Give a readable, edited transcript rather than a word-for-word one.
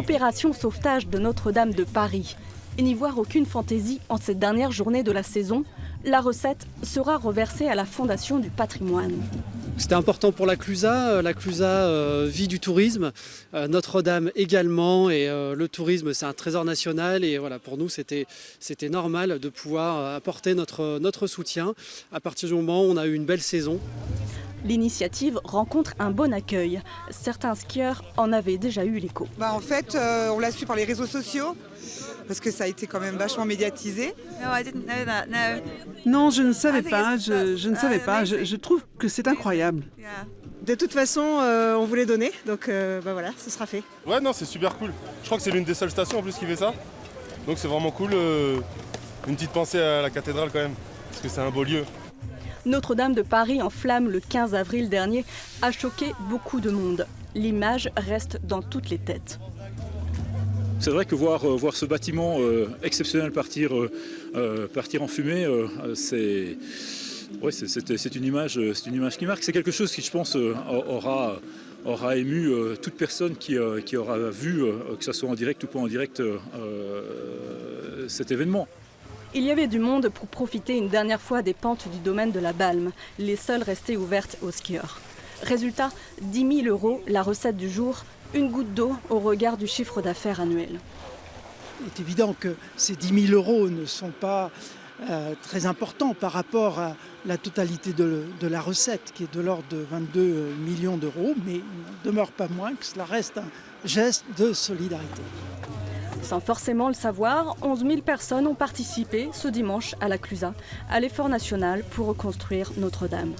Opération sauvetage de Notre-Dame de Paris. Et n'y voir aucune fantaisie en cette dernière journée de la saison, la recette sera reversée à la Fondation du patrimoine. C'était important pour la Clusa. La Clusa vit du tourisme, Notre-Dame également, et le tourisme c'est un trésor national, et voilà, pour nous c'était normal de pouvoir apporter notre soutien à partir du moment où on a eu une belle saison. L'initiative rencontre un bon accueil. Certains skieurs en avaient déjà eu l'écho. En fait, on l'a su par les réseaux sociaux, parce que ça a été quand même vachement médiatisé. Non, je ne savais pas. Je ne savais pas. Je trouve que c'est incroyable. De toute façon, on voulait donner, donc voilà, ce sera fait. Ouais, non, c'est super cool. Je crois que c'est l'une des seules stations en plus qui fait ça. Donc c'est vraiment cool. Une petite pensée à la cathédrale quand même, parce que c'est un beau lieu. Notre-Dame de Paris en flammes le 15 avril dernier a choqué beaucoup de monde. L'image reste dans toutes les têtes. C'est vrai que voir ce bâtiment exceptionnel partir en fumée, c'est une image qui marque. C'est quelque chose qui, je pense, aura ému toute personne qui aura vu, que ce soit en direct ou pas en direct, cet événement. Il y avait du monde pour profiter une dernière fois des pentes du domaine de la Balme, les seules restées ouvertes aux skieurs. Résultat, 10 000 €, la recette du jour, une goutte d'eau au regard du chiffre d'affaires annuel. Il est évident que ces 10 000 € ne sont pas très importants par rapport à la totalité de la recette, qui est de l'ordre de 22 millions d'euros, mais il ne demeure pas moins que cela reste un geste de solidarité. Sans forcément le savoir, 11 000 personnes ont participé ce dimanche à la Clusa, à l'effort national pour reconstruire Notre-Dame.